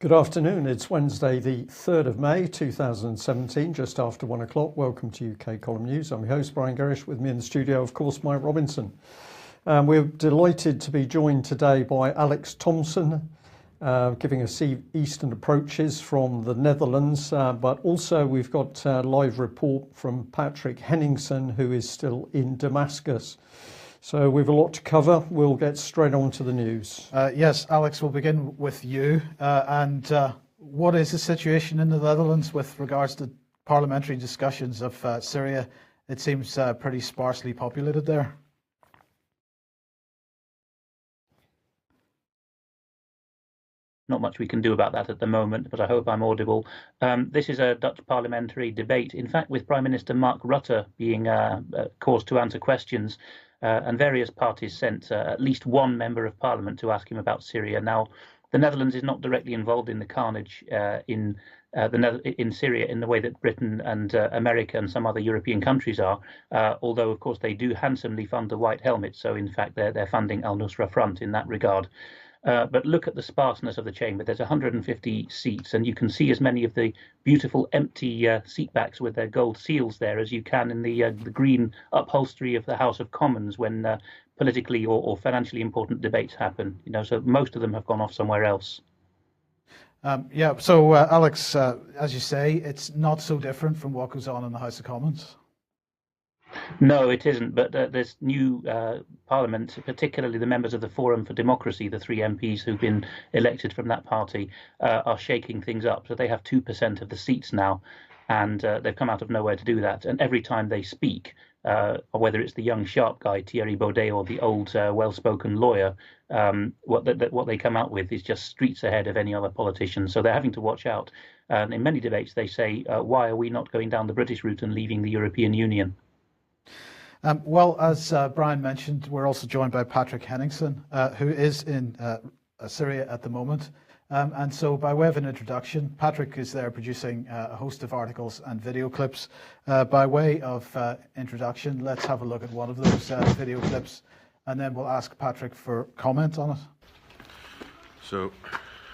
Good afternoon. It's Wednesday, the 3rd of May 2017, just after 1 o'clock. Welcome to UK Column News. I'm your host, Brian Gerrish. With me in the studio, of course, Mike Robinson. We're delighted to be joined today by Alex Thompson, giving us Eastern approaches from the Netherlands. But also we've got a live report from Patrick Henningsen, who is still in Damascus. So we've a lot to cover. We'll get straight on to the news. Yes, Alex, we'll begin with you. What is the situation in the Netherlands with regards to parliamentary discussions of Syria? It seems pretty sparsely populated there. Not much we can do about that at the moment, but I hope I'm audible. This is a Dutch parliamentary debate, in fact, with Prime Minister Mark Rutte being caused to answer questions. And various parties sent at least one member of parliament to ask him about Syria. Now, the Netherlands is not directly involved in the carnage in Syria in the way that Britain and America and some other European countries are, although, of course, they do handsomely fund the White Helmet. So, in fact, they're funding al-Nusra Front in that regard. But look at the sparseness of the chamber. There's 150 seats, and you can see as many of the beautiful empty seat backs with their gold seals there as you can in the green upholstery of the House of Commons when politically or financially important debates happen. So most of them have gone off somewhere else. So Alex, as you say, it's not so different from what goes on in the House of Commons. No, it isn't. But this new parliament, particularly the members of the Forum for Democracy, the three MPs who've been elected from that party, are shaking things up. So they have 2% of the seats now, and they've come out of nowhere to do that. And every time they speak, whether it's the young sharp guy Thierry Baudet or the old well-spoken lawyer, what they come out with is just streets ahead of any other politician. So they're having to watch out. And in many debates, they say, "Why are we not going down the British route and leaving the European Union?" Well, as Brian mentioned, we're also joined by Patrick Henningsen, who is in Syria at the moment. And so by way of an introduction, Patrick is there producing a host of articles and video clips. By way of introduction, let's have a look at one of those video clips, and then we'll ask Patrick for comment on it. So,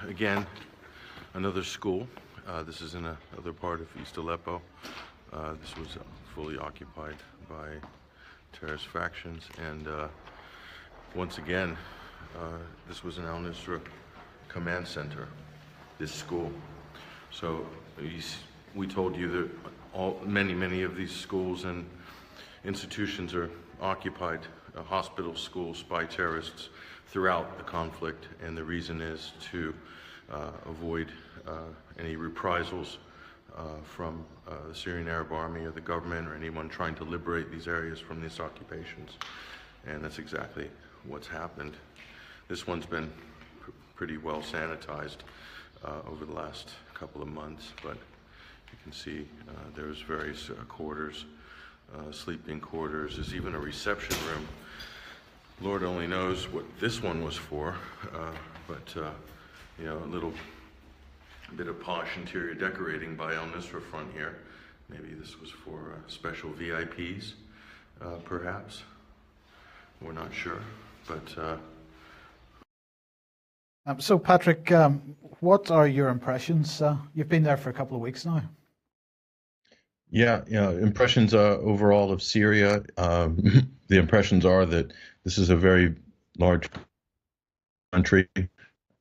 again, another school. This is in another part of East Aleppo. This was fully occupied by terrorist factions, and once again, this was an al-Nusra command center, this school. So we told you that many of these schools and institutions are occupied, hospitals, schools, by terrorists throughout the conflict, and the reason is to avoid any reprisals from the Syrian Arab Army or the government or anyone trying to liberate these areas from these occupations. And that's exactly what's happened. This one's been pretty well sanitized over the last couple of months, but you can see there's various quarters, sleeping quarters. There's even a reception room. Lord only knows what this one was for, but a little bit of posh interior decorating by al-Nusra Front here. Maybe this was for special VIPs, perhaps. We're not sure, but... So Patrick, what are your impressions? You've been there for a couple of weeks now. Yeah, impressions overall of Syria. The impressions are that this is a very large country,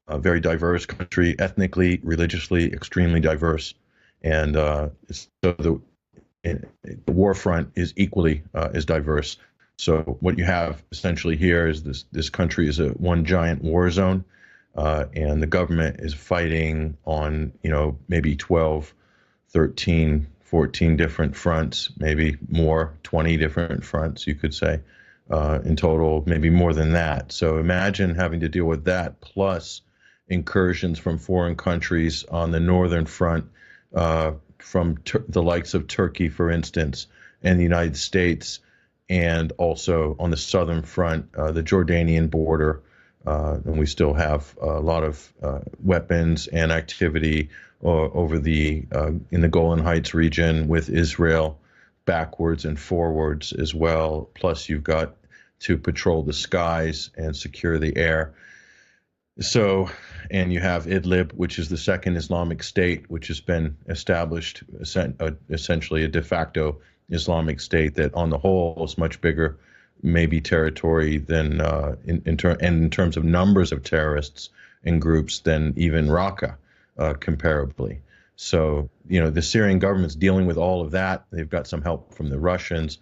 a very diverse country, ethnically, religiously, extremely diverse, and so the war front is equally as diverse. So what you have essentially here is this country is one giant war zone, and the government is fighting on maybe 12, 13, 14 different fronts, maybe more, 20 different fronts, you could say, in total, maybe more than that. So imagine having to deal with that plus incursions from foreign countries on the northern front, from the likes of Turkey, for instance, and the United States, and also on the southern front, the Jordanian border. And we still have a lot of weapons and activity over in the Golan Heights region with Israel, backwards and forwards as well. Plus, you've got to patrol the skies and secure the air. So, and you have Idlib, which is the second Islamic State, which has been established, essentially a de facto Islamic State that, on the whole, is much bigger, maybe territory than in terms of numbers of terrorists and groups than even Raqqa, comparably. So, the Syrian government's dealing with all of that. They've got some help from the Russians.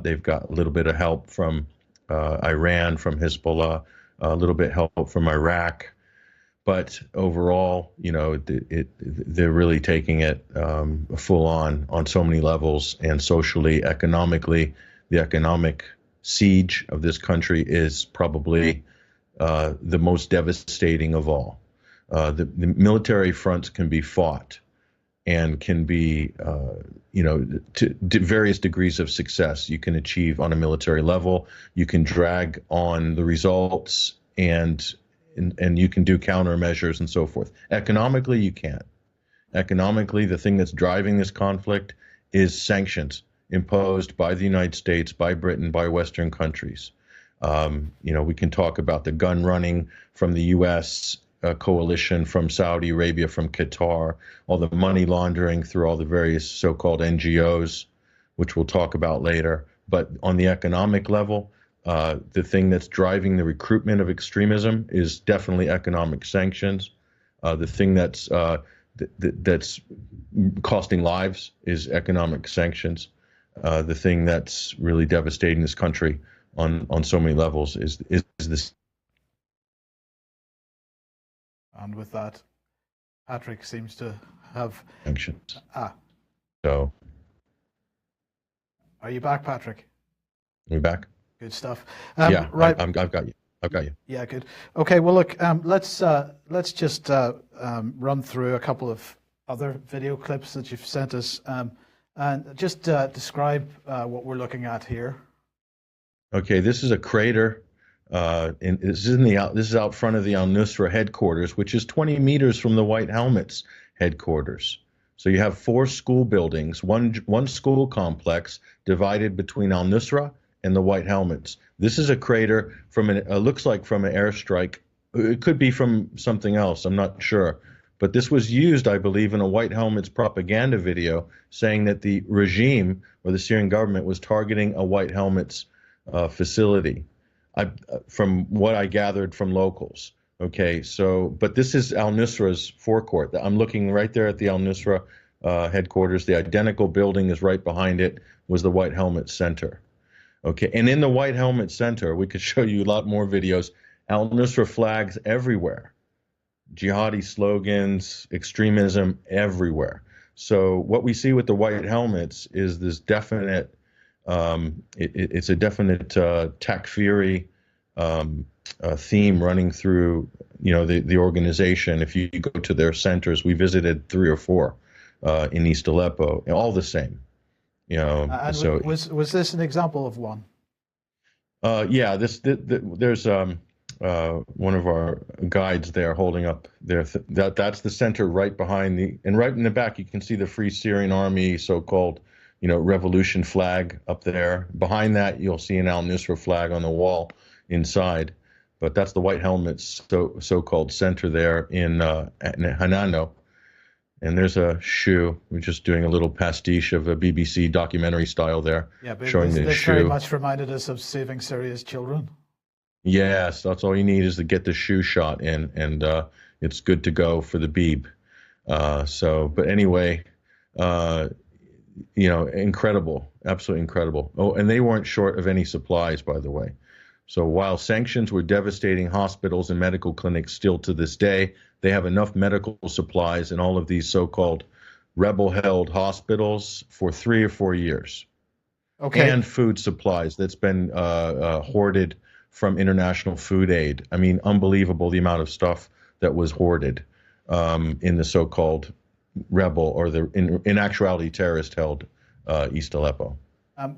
They've got a little bit of help from Iran, from Hezbollah, a little bit help from Iraq, but overall, they're really taking it full on so many levels, and socially, economically. The economic siege of this country is probably the most devastating of all. The military fronts can be fought and can be, to various degrees of success you can achieve on a military level. You can drag on the results, and you can do countermeasures and so forth. Economically, you can't. Economically, the thing that's driving this conflict is sanctions imposed by the United States, by Britain, by Western countries. We can talk about the gun running from the U.S., coalition from Saudi Arabia, from Qatar, all the money laundering through all the various so-called NGOs, which we'll talk about later. But on the economic level, the thing that's driving the recruitment of extremism is definitely economic sanctions. The thing that's costing lives is economic sanctions. The thing that's really devastating this country on so many levels is this. And with that, Patrick seems to have sanctions. So, are you back, Patrick? Are we back? Good stuff. Yeah, right. I've got you. I've got you. Yeah, good. Okay, well, look, let's just run through a couple of other video clips that you've sent us, and just describe what we're looking at here. Okay, this is a crater. This is out front of the al-Nusra headquarters, which is 20 meters from the White Helmets headquarters. So you have 4 school buildings, one school complex divided between al-Nusra and the White Helmets. This is a crater from looks like from an airstrike. It could be from something else. I'm not sure. But this was used, I believe, in a White Helmets propaganda video saying that the regime or the Syrian government was targeting a White Helmets facility. From what I gathered from locals. Okay, so, but this is al-Nusra's forecourt. I'm looking right there at the al-Nusra headquarters. The identical building is right behind it, was the White Helmet Center. Okay, and in the White Helmet Center, we could show you a lot more videos, al-Nusra flags everywhere. Jihadi slogans, extremism everywhere. So what we see with the White Helmets is this definite, it's a definite takfiri theme running through, the organization. If you go to their centers, we visited 3 or 4 in East Aleppo, all the same. And so was this an example of one? Yeah, there's one of our guides there holding up there. That's the center right behind and right in the back you can see the Free Syrian Army so-called revolution flag up there. Behind that you'll see an al-Nusra flag on the wall inside, but that's the White Helmets so-called center there in Hanano. And there's a shoe. We're just doing a little pastiche of a BBC documentary style there, showing the shoe. This very much reminded us of Saving Syria's Children. Yes, that's all you need is to get the shoe shot in, and it's good to go for the Beeb. But anyway, incredible, absolutely incredible. Oh, and they weren't short of any supplies, by the way. So while sanctions were devastating hospitals and medical clinics still to this day, they have enough medical supplies in all of these so-called rebel-held hospitals for 3 or 4 years. Okay. And food supplies that's been hoarded from international food aid. I mean, unbelievable the amount of stuff that was hoarded in the so-called rebel or in actuality terrorist-held East Aleppo.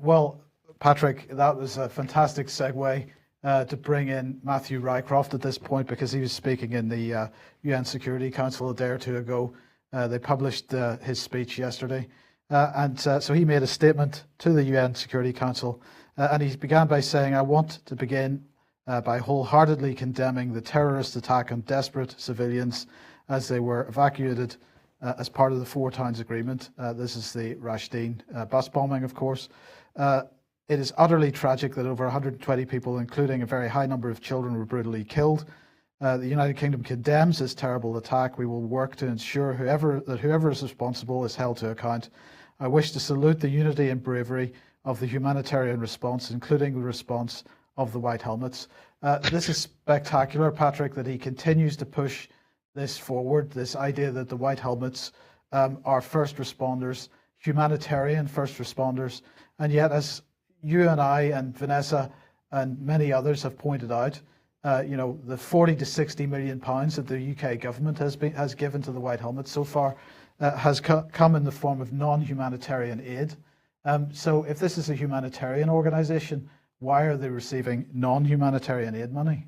Well, Patrick, that was a fantastic segue to bring in Matthew Rycroft at this point, because he was speaking in the UN Security Council a day or two ago. They published his speech yesterday. So he made a statement to the UN Security Council, and he began by saying, "I want to begin by wholeheartedly condemning the terrorist attack on desperate civilians as they were evacuated as part of the Four Towns Agreement. This is the Rashdeen bus bombing, of course. It is utterly tragic that over 120 people, including a very high number of children, were brutally killed. The United Kingdom condemns this terrible attack. We will work to ensure that whoever is responsible is held to account. I wish to salute the unity and bravery of the humanitarian response, including the response of the White Helmets. This is spectacular, Patrick, that he continues to push this forward, this idea that the White Helmets are first responders, humanitarian first responders. And yet, as you and I and Vanessa and many others have pointed out, the 40 to 60 million pounds that the UK government has given to the White Helmets so far has come in the form of non-humanitarian aid. So if this is a humanitarian organisation, why are they receiving non-humanitarian aid money?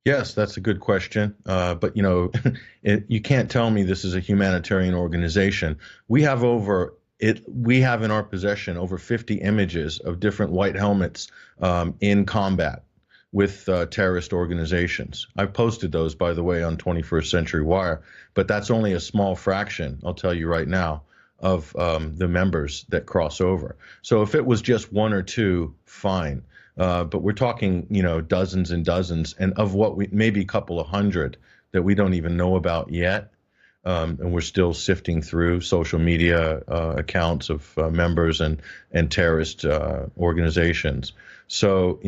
Yes, that's a good question. But, you can't tell me this is a humanitarian organization. We have in our possession over 50 images of different white helmets in combat with terrorist organizations. I've posted those, by the way, on 21st Century Wire, but that's only a small fraction, I'll tell you right now, of the members that cross over. So if it was just one or two, fine. But we're talking, dozens and dozens, and of maybe a couple of hundred that we don't even know about yet. And we're still sifting through social media accounts of members and terrorist organizations. So,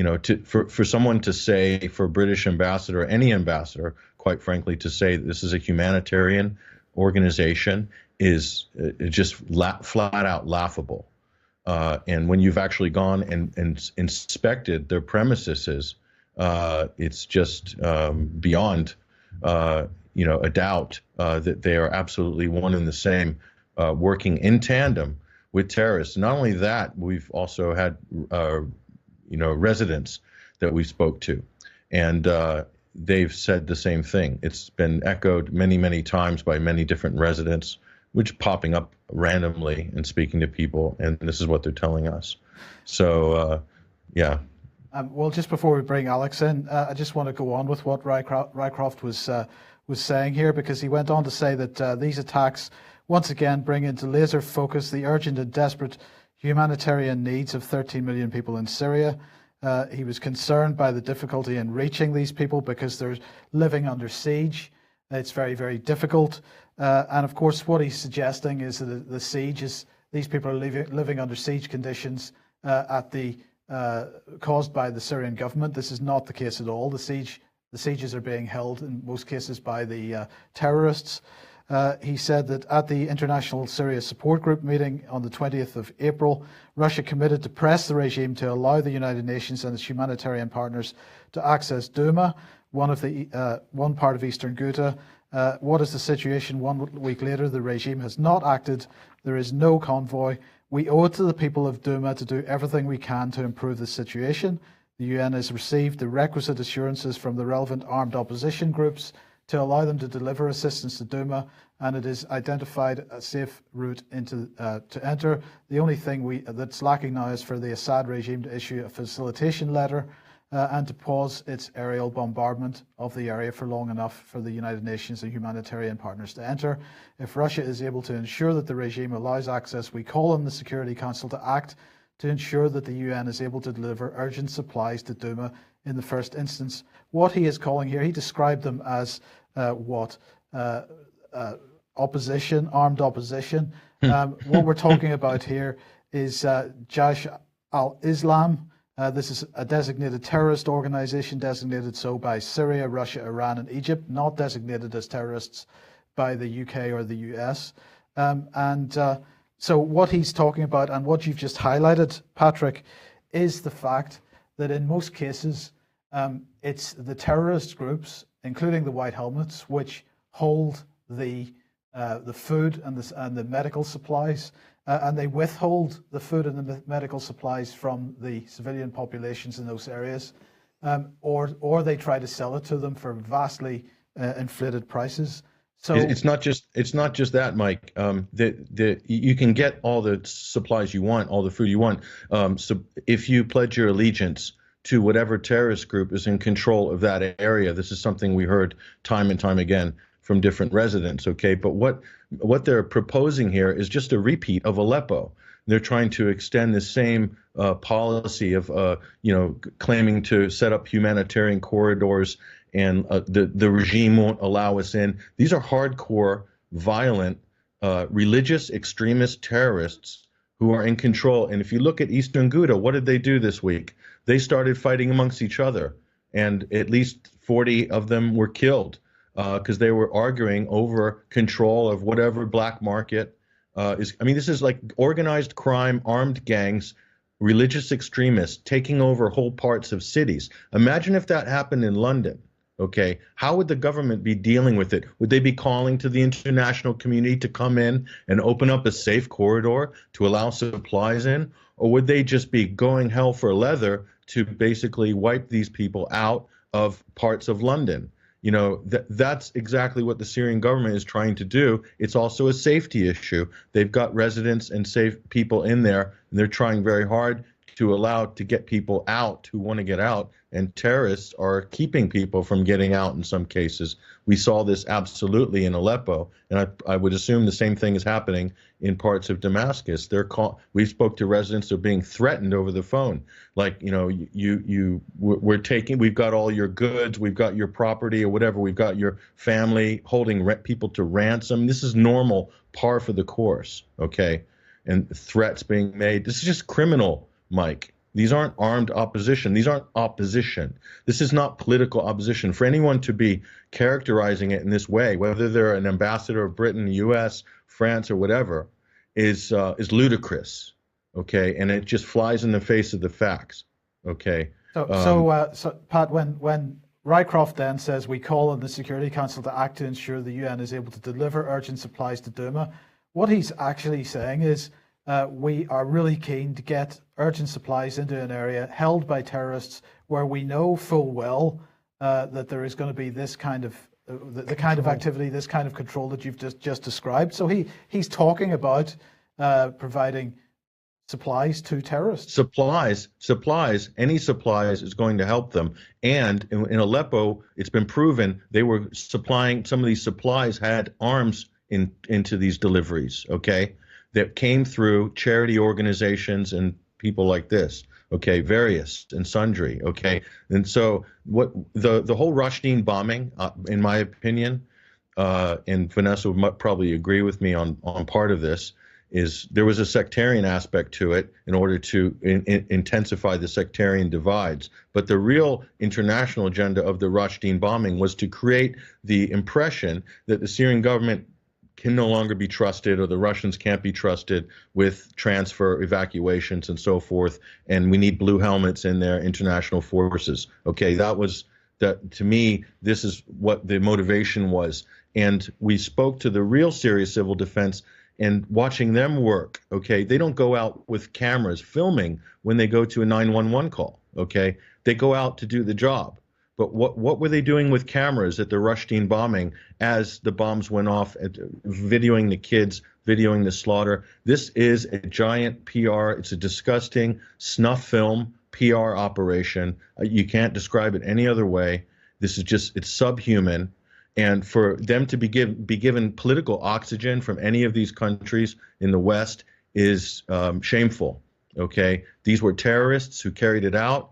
for someone to say, for a British ambassador, any ambassador, quite frankly, to say this is a humanitarian organization is just flat out laughable. And when you've actually gone and inspected their premises, it's just beyond a doubt that they are absolutely one and the same, working in tandem with terrorists. Not only that, we've also had residents that we spoke to, and they've said the same thing. It's been echoed many, many times by many different residents, which popping up randomly and speaking to people, and this is what they're telling us. So, yeah. Well, just before we bring Alex in, I just want to go on with what Rycroft was saying here, because he went on to say that these attacks once again bring into laser focus the urgent and desperate humanitarian needs of 13 million people in Syria. He was concerned by the difficulty in reaching these people because they're living under siege. It's very, very difficult. And of course, what he's suggesting is that the siege is, these people are living under siege conditions caused by the Syrian government. This is not the case at all. The sieges are being held in most cases by the terrorists. He said that at the International Syria Support Group meeting on the 20th of April, Russia committed to press the regime to allow the United Nations and its humanitarian partners to access Douma, one part of eastern Ghouta. What is the situation? 1 week later, the regime has not acted. There is no convoy. We owe it to the people of Douma to do everything we can to improve the situation. The UN has received the requisite assurances from the relevant armed opposition groups to allow them to deliver assistance to Douma, and it is identified a safe route to enter. The only thing that's lacking now is for the Assad regime to issue a facilitation letter and to pause its aerial bombardment of the area for long enough for the United Nations and humanitarian partners to enter. If Russia is able to ensure that the regime allows access, we call on the Security Council to act to ensure that the UN is able to deliver urgent supplies to Douma in the first instance. What he is calling here, he described them as opposition, armed opposition. What we're talking about here is Jaish al-Islam. This is a designated terrorist organization, designated so by Syria, Russia, Iran, and Egypt, not designated as terrorists by the UK or the US. So what he's talking about, and what you've just highlighted, Patrick, is the fact that in most cases, it's the terrorist groups, including the White Helmets, which hold the food and the medical supplies, and they withhold the food and the medical supplies from the civilian populations in those areas, or they try to sell it to them for vastly inflated prices. So it's not just that, Mike. You can get all the supplies you want, all the food you want. So if you pledge your allegiance to whatever terrorist group is in control of that area. This is something we heard time and time again from different residents, okay? But what they're proposing here is just a repeat of Aleppo. They're trying to extend the same policy of, claiming to set up humanitarian corridors, and the regime won't allow us in. These are hardcore, violent, religious extremist terrorists who are in control. And if you look at Eastern Ghouta, what did they do this week? They started fighting amongst each other, and at least 40 of them were killed because they were arguing over control of whatever black market is. I mean, this is like organized crime, armed gangs, religious extremists taking over whole parts of cities. Imagine if that happened in London. Okay, how would the government be dealing with it? Would they be calling to the international community to come in and open up a safe corridor to allow supplies in? Or would they just be going hell for leather to basically wipe these people out of parts of London? That's exactly what the Syrian government is trying to do. It's also a safety issue. They've got residents and safe people in there, and they're trying very hard to get people out who want to get out, and terrorists are keeping people from getting out in some cases. We saw this absolutely in Aleppo, and I would assume the same thing is happening in parts of Damascus. We spoke to residents who are being threatened over the phone, like, we've got all your goods, we've got your property or whatever, we've got your family, holding people to ransom. This is normal, par for the course, okay? And threats being made. This is just criminal, Mike. These aren't armed opposition. These aren't opposition. This is not political opposition. For anyone to be characterizing it in this way, whether they're an ambassador of Britain, U.S., France, or whatever, is ludicrous. Okay, and it just flies in the face of the facts. Okay. So Pat, when Rycroft then says we call on the Security Council to act to ensure the UN is able to deliver urgent supplies to Douma, what he's actually saying is we are really keen to get urgent supplies into an area held by terrorists where we know full well that there is going to be this kind of the kind of activity, this kind of control that you've just described. So he's talking about providing supplies to terrorists. Supplies, any supplies is going to help them. And in Aleppo, it's been proven they were supplying, some of these supplies had arms into these deliveries, okay, that came through charity organizations and people like this, okay, various and sundry, okay. And so what the whole Rushdie bombing, in my opinion, and Vanessa would probably agree with me on part of this, is there was a sectarian aspect to it in order to intensify the sectarian divides. But the real international agenda of the Rushdie bombing was to create the impression that the Syrian government can no longer be trusted, or the Russians can't be trusted with transfer, evacuations, and so forth. And we need blue helmets in their international forces. Okay, to me, this is what the motivation was. And we spoke to the real Syria civil defense and watching them work, okay? They don't go out with cameras filming when they go to a 911 call, okay? They go out to do the job. But what were they doing with cameras at the Rushdie bombing as the bombs went off, videoing the kids, videoing the slaughter? This is a giant PR. It's a disgusting snuff film PR operation. You can't describe it any other way. This is just, it's subhuman. And for them to be given political oxygen from any of these countries in the West is shameful, okay? These were terrorists who carried it out.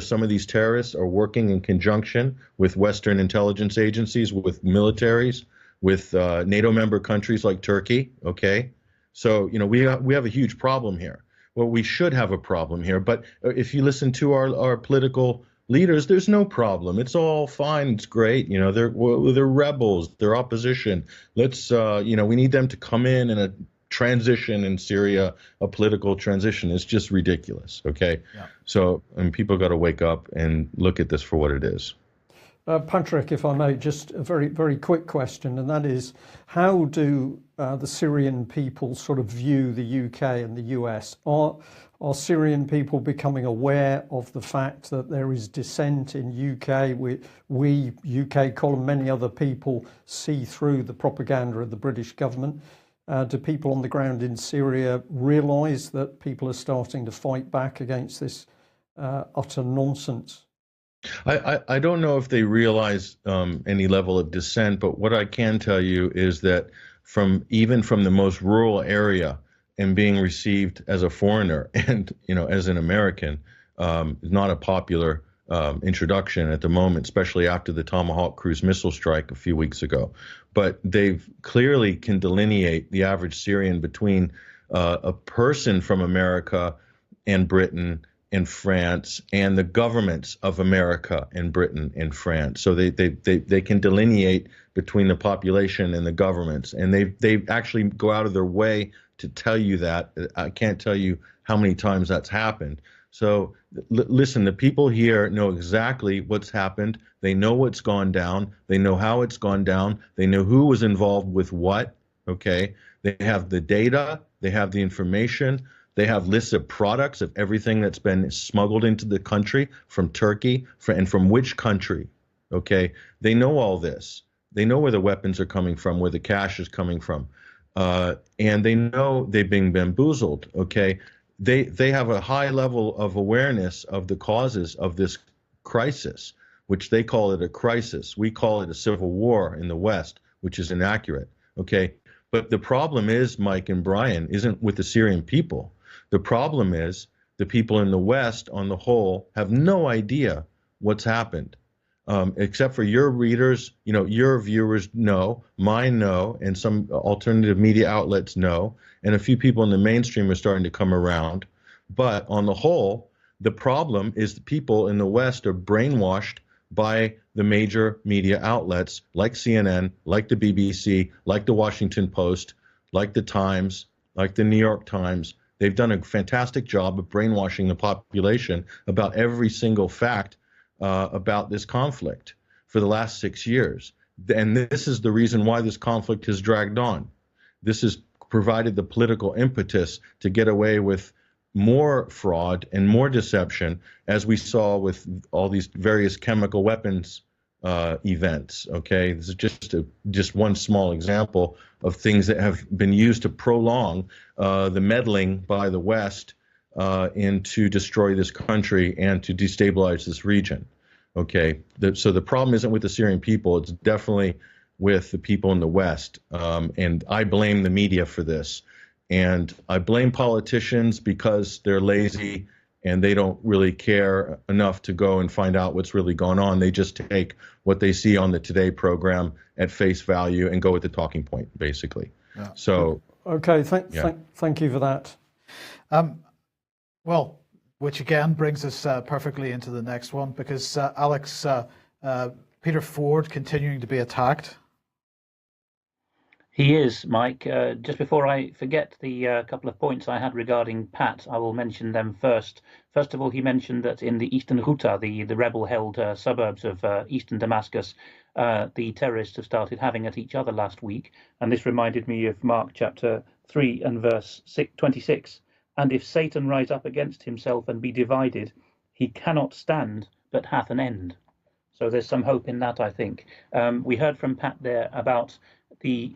Some of these terrorists are working in conjunction with Western intelligence agencies, with militaries, with NATO member countries like Turkey, okay? So, we have a huge problem here. Well, we should have a problem here, but if you listen to our political leaders, there's no problem. It's all fine. It's great. They're rebels. They're opposition. Let's, we need them to come in a transition in Syria, a political transition. Is just ridiculous. Okay. Yeah. So, people got to wake up and look at this for what it is. Patrick, if I may, just a very, very quick question, and that is, how do the Syrian people sort of view the UK and the US? Are Syrian people becoming aware of the fact that there is dissent in UK? We UK column, many other people see through the propaganda of the British government. Do people on the ground in Syria realise that people are starting to fight back against this utter nonsense. I don't know if they realize any level of dissent, but what I can tell you is that even from the most rural area and being received as a foreigner and as an American is not a popular introduction at the moment, especially after the Tomahawk cruise missile strike a few weeks ago. But they clearly can delineate the average Syrian between a person from America and Britain and France and the governments of America and Britain and France. So they can delineate between the population and the governments, and they actually go out of their way to tell you that. I can't tell you how many times that's happened. So listen, the people here know exactly what's happened. They know what's gone down. They know how it's gone down. They know who was involved with what. Okay. They have the data. They have the information. They have lists of products of everything that's been smuggled into the country from Turkey and from which country. Okay. They know all this. They know where the weapons are coming from, where the cash is coming from. And they know they've been bamboozled. Okay. They have a high level of awareness of the causes of this crisis, which they call it a crisis. We call it a civil war in the West, which is inaccurate. Okay. But the problem is, Mike and Brian, isn't with the Syrian people. The problem is the people in the West on the whole have no idea what's happened. Except for your readers, your viewers know, mine know, and some alternative media outlets know, and a few people in the mainstream are starting to come around. But on the whole, the problem is the people in the West are brainwashed by the major media outlets like CNN, like the BBC, like the Washington Post, like the Times, like the New York Times. They've done a fantastic job of brainwashing the population about every single fact about this conflict for the last 6 years. And this is the reason why this conflict has dragged on. This has provided the political impetus to get away with more fraud and more deception, as we saw with all these various chemical weapons events. Okay, this is just one small example of things that have been used to prolong the meddling by the West and to destroy this country and to destabilize this region. Okay, so the problem isn't with the Syrian people; it's definitely with the people in the West. And I blame the media for this, and I blame politicians because they're lazy and they don't really care enough to go and find out what's really going on. They just take what they see on the Today program at face value and go with the talking point, basically. Yeah. So okay, thank you for that. Well, which again brings us perfectly into the next one, because Alex, Peter Ford continuing to be attacked. He is, Mike. Just before I forget the couple of points I had regarding Pat, I will mention them first. First of all, he mentioned that in the eastern Ghouta, the rebel-held suburbs of eastern Damascus, the terrorists have started having at each other last week. And this reminded me of Mark chapter 3 and verse 26. And if Satan rise up against himself and be divided, he cannot stand, but hath an end. So there's some hope in that, I think. We heard from Pat there about the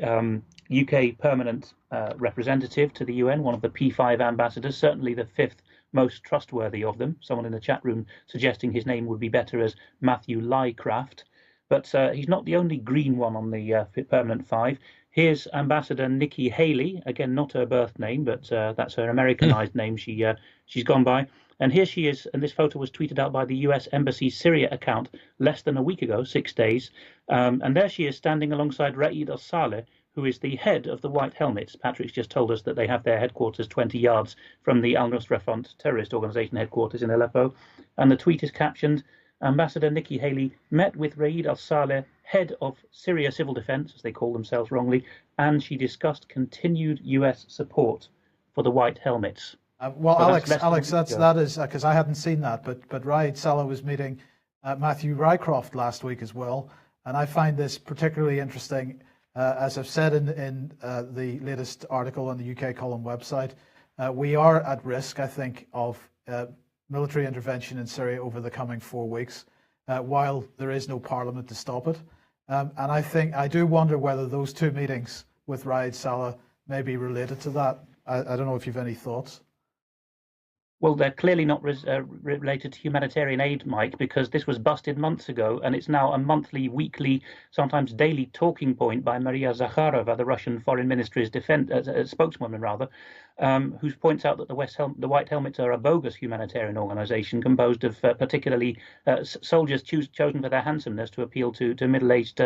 UK permanent representative to the UN, one of the P5 ambassadors, certainly the fifth most trustworthy of them. Someone in the chat room suggesting his name would be better as Matthew Lycraft. But he's not the only green one on the permanent five. Here's Ambassador Nikki Haley, again, not her birth name, but that's her Americanized name she's gone by. And here she is, and this photo was tweeted out by the US Embassy Syria account less than a week ago, 6 days. And there she is standing alongside Raed al-Saleh, who is the head of the White Helmets. Patrick's just told us that they have their headquarters 20 yards from the Al-Nusra Front terrorist organization headquarters in Aleppo. And the tweet is captioned, Ambassador Nikki Haley met with Raed al-Saleh, head of Syria Civil Defense, as they call themselves wrongly, and she discussed continued US support for the White Helmets. Well, so Alex, that is because I hadn't seen that, but Raed Saleh was meeting Matthew Rycroft last week as well, and I find this particularly interesting. As I've said in the latest article on the UK Column website, we are at risk, I think, of military intervention in Syria over the coming 4 weeks, while there is no parliament to stop it. And I do wonder whether those two meetings with Raed Saleh may be related to that. I don't know if you've any thoughts. Well, they're clearly not related to humanitarian aid, Mike, because this was busted months ago, and it's now a monthly, weekly, sometimes daily talking point by Maria Zakharova, the Russian Foreign Ministry's spokeswoman, rather, who points out that the White Helmets are a bogus humanitarian organization composed of particularly soldiers chosen for their handsomeness to appeal to middle-aged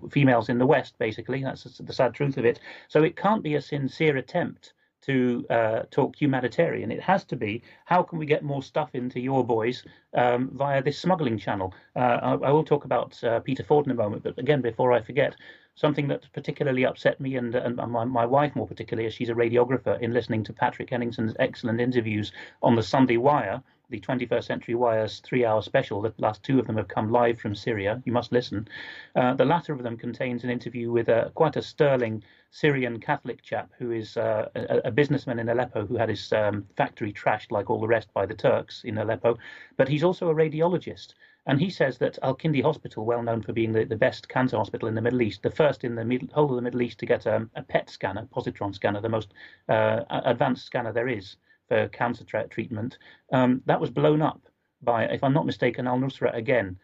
females in the West, basically. That's the sad truth of it. So it can't be a sincere attempt to talk humanitarian. It has to be, how can we get more stuff into your boys via this smuggling channel? I will talk about Peter Ford in a moment, but again, before I forget, something that particularly upset me and my wife more particularly, as she's a radiographer, in listening to Patrick Henningson's excellent interviews on the Sunday Wire, the 21st Century Wire's 3-hour special. The last two of them have come live from Syria. You must listen. The latter of them contains an interview with quite a sterling Syrian Catholic chap who is a businessman in Aleppo who had his factory trashed like all the rest by the Turks in Aleppo. But he's also a radiologist. And he says that Al-Kindi Hospital, well known for being the best cancer hospital in the Middle East, the first in the whole of the Middle East to get a PET scanner, positron scanner, the most advanced scanner there is for cancer treatment, that was blown up by, if I'm not mistaken, al-Nusra again,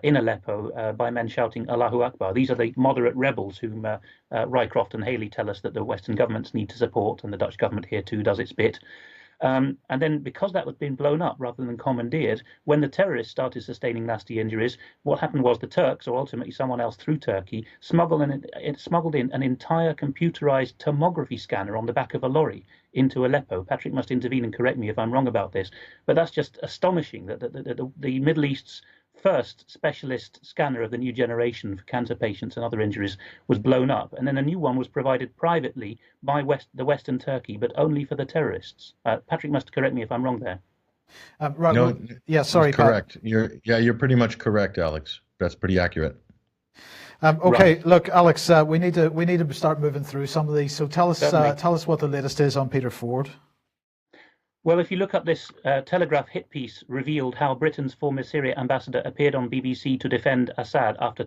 in Aleppo, by men shouting Allahu Akbar. These are the moderate rebels whom Rycroft and Haley tell us that the Western governments need to support, and the Dutch government here too does its bit. And then because that was being blown up rather than commandeered, when the terrorists started sustaining nasty injuries, what happened was the Turks, or ultimately someone else through Turkey, smuggled in an entire computerized tomography scanner on the back of a lorry into Aleppo. Patrick must intervene and correct me if I'm wrong about this, but that's just astonishing that the Middle East's first specialist scanner of the new generation for cancer patients and other injuries was blown up, and then a new one was provided privately by the Western Turkey, but only for the terrorists. Patrick must correct me if I'm wrong there. Right. No, well, yeah, sorry, correct. You're pretty much correct, Alex. That's pretty accurate. Okay, Right. look, Alex, we need to start moving through some of these. So tell us what the latest is on Peter Ford. Well, if you look up this Telegraph hit piece, revealed how Britain's former Syria ambassador appeared on BBC to defend Assad after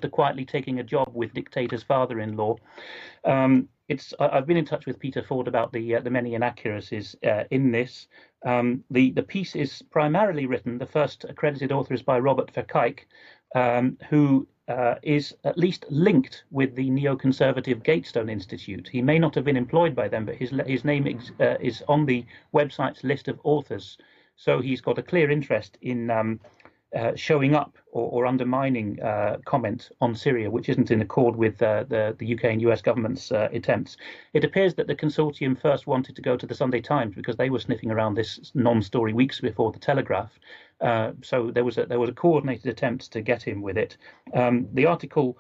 quietly taking a job with dictator's father-in-law. I've been in touch with Peter Ford about the many inaccuracies in this. The piece is primarily written. The first accredited author is by Robert Verkijk, who is at least linked with the neoconservative Gatestone Institute. He may not have been employed by them, but his name is on the website's list of authors. So he's got a clear interest in showing up or undermining comment on Syria, which isn't in accord with the UK and US government's attempts. It appears that the consortium first wanted to go to the Sunday Times because they were sniffing around this non-story weeks before the Telegraph. So there was a coordinated attempt to get him with it. The article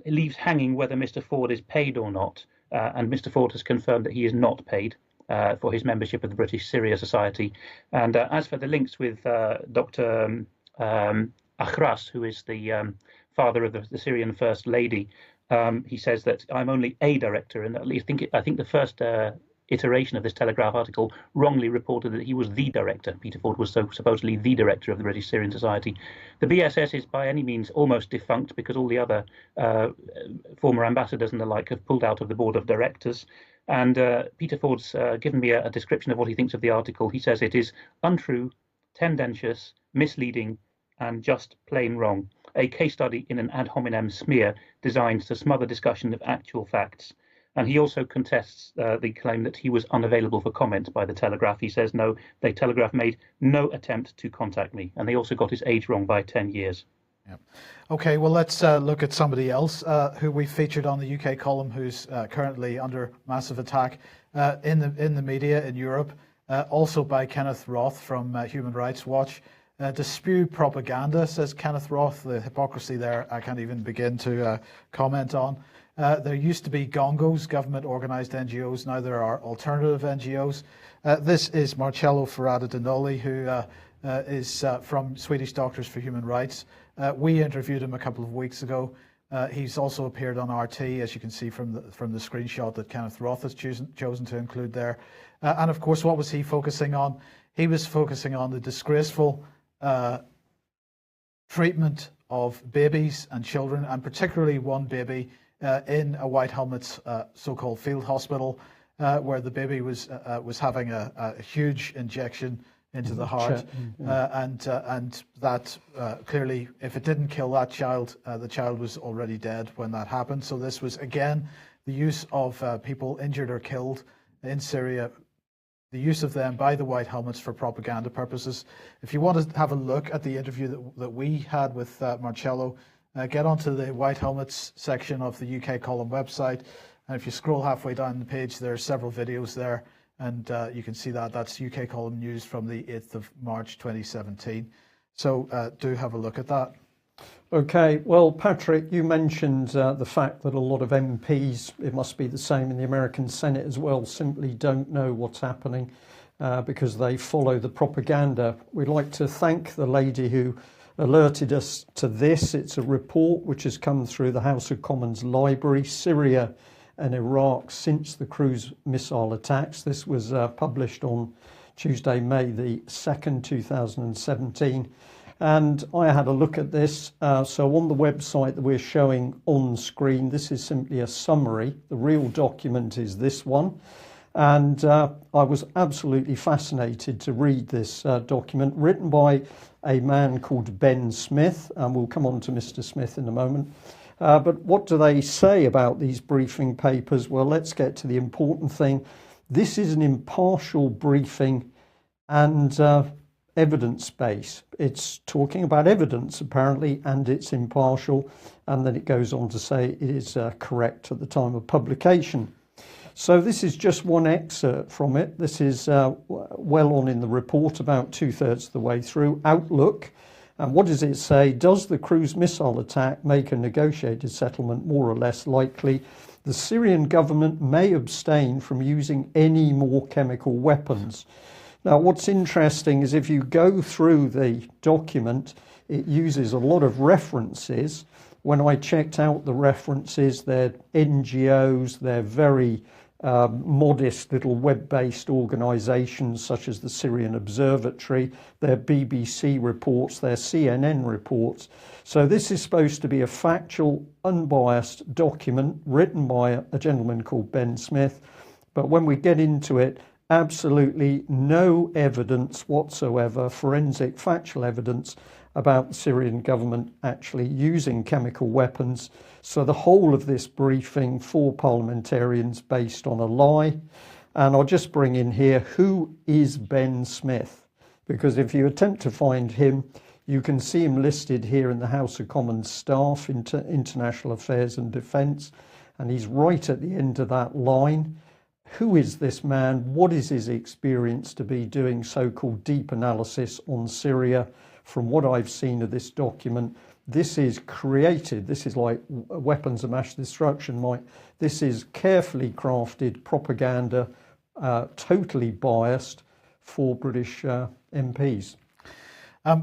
leaves hanging whether Mr. Ford is paid or not, and Mr. Ford has confirmed that he is not paid for his membership of the British Syria Society. And as for the links with Dr. Akhras, who is the father of the Syrian First Lady, he says that I'm only a director, and at least I think the first iteration of this Telegraph article wrongly reported that he was the director. Peter Ford was supposedly the director of the British Syrian Society. The BSS is by any means almost defunct because all the other former ambassadors and the like have pulled out of the board of directors. And Peter Ford's given me a description of what he thinks of the article. He says it is untrue, tendentious, misleading, and just plain wrong. A case study in an ad hominem smear designed to smother discussion of actual facts. And he also contests the claim that he was unavailable for comment by the Telegraph. He says, no, the Telegraph made no attempt to contact me. And they also got his age wrong by 10 years. Yeah. Okay, well, let's look at somebody else who we featured on the UK column who's currently under massive attack in the media in Europe, also by Kenneth Roth from Human Rights Watch. To spew propaganda, says Kenneth Roth. The hypocrisy there I can't even begin to comment on. There used to be GONGOs, government-organised NGOs. Now there are alternative NGOs. This is Marcello Ferrada-Dinoli, who is from Swedish Doctors for Human Rights. We interviewed him a couple of weeks ago. He's also appeared on RT, as you can see from the screenshot that Kenneth Roth has chosen to include there. And of course, what was he focusing on? He was focusing on the disgraceful treatment of babies and children, and particularly one baby in a White Helmets so-called field hospital. where the baby was having a huge injection into the heart, and that clearly, if it didn't kill that child, the child was already dead when that happened. So this was again the use of people injured or killed in Syria, the use of them by the white helmets for propaganda purposes. If you want to have a look at the interview that we had with Marcello, get onto the white helmets section of the UK Column website, and if you scroll halfway down the page, there are several videos there. And you can see that. That's UK Column News from the 8th of March 2017. So do have a look at that. Okay, well, Patrick, you mentioned the fact that a lot of MPs, it must be the same in the American Senate as well, simply don't know what's happening because they follow the propaganda. We'd like to thank the lady who alerted us to this. It's a report which has come through the House of Commons Library, Syria and Iraq since the cruise missile attacks. This was published on Tuesday, May the 2nd, 2017. And I had a look at this. So on the website that we're showing on screen, this is simply a summary. The real document is this one. And I was absolutely fascinated to read this document written by a man called Ben Smith. And we'll come on to Mr. Smith in a moment. But what do they say about these briefing papers? Well, let's get to the important thing. This is an impartial briefing and evidence base. It's talking about evidence, apparently, and it's impartial. And then it goes on to say it is correct at the time of publication. So this is just one excerpt from it. This is well on in the report, about 2/3 of the way through. Outlook. And what does it say? Does the cruise missile attack make a negotiated settlement more or less likely? The Syrian government may abstain from using any more chemical weapons. Now, what's interesting is if you go through the document, it uses a lot of references. When I checked out the references, they're NGOs, they're very modest little web-based organisations such as the Syrian Observatory, their BBC reports, their CNN reports. So this is supposed to be a factual, unbiased document written by a gentleman called Ben Smith. But when we get into it, absolutely no evidence whatsoever, forensic factual evidence about the Syrian government actually using chemical weapons. So the whole of this briefing for parliamentarians based on a lie. And I'll just bring in here, who is Ben Smith? Because if you attempt to find him, you can see him listed here in the House of Commons staff, International Affairs and Defence, and he's right at the end of that line. Who is this man? What is his experience to be doing so-called deep analysis on Syria? From what I've seen of this document, this is created. This is like weapons of mass destruction, Mike. This is carefully crafted propaganda, totally biased for British MPs.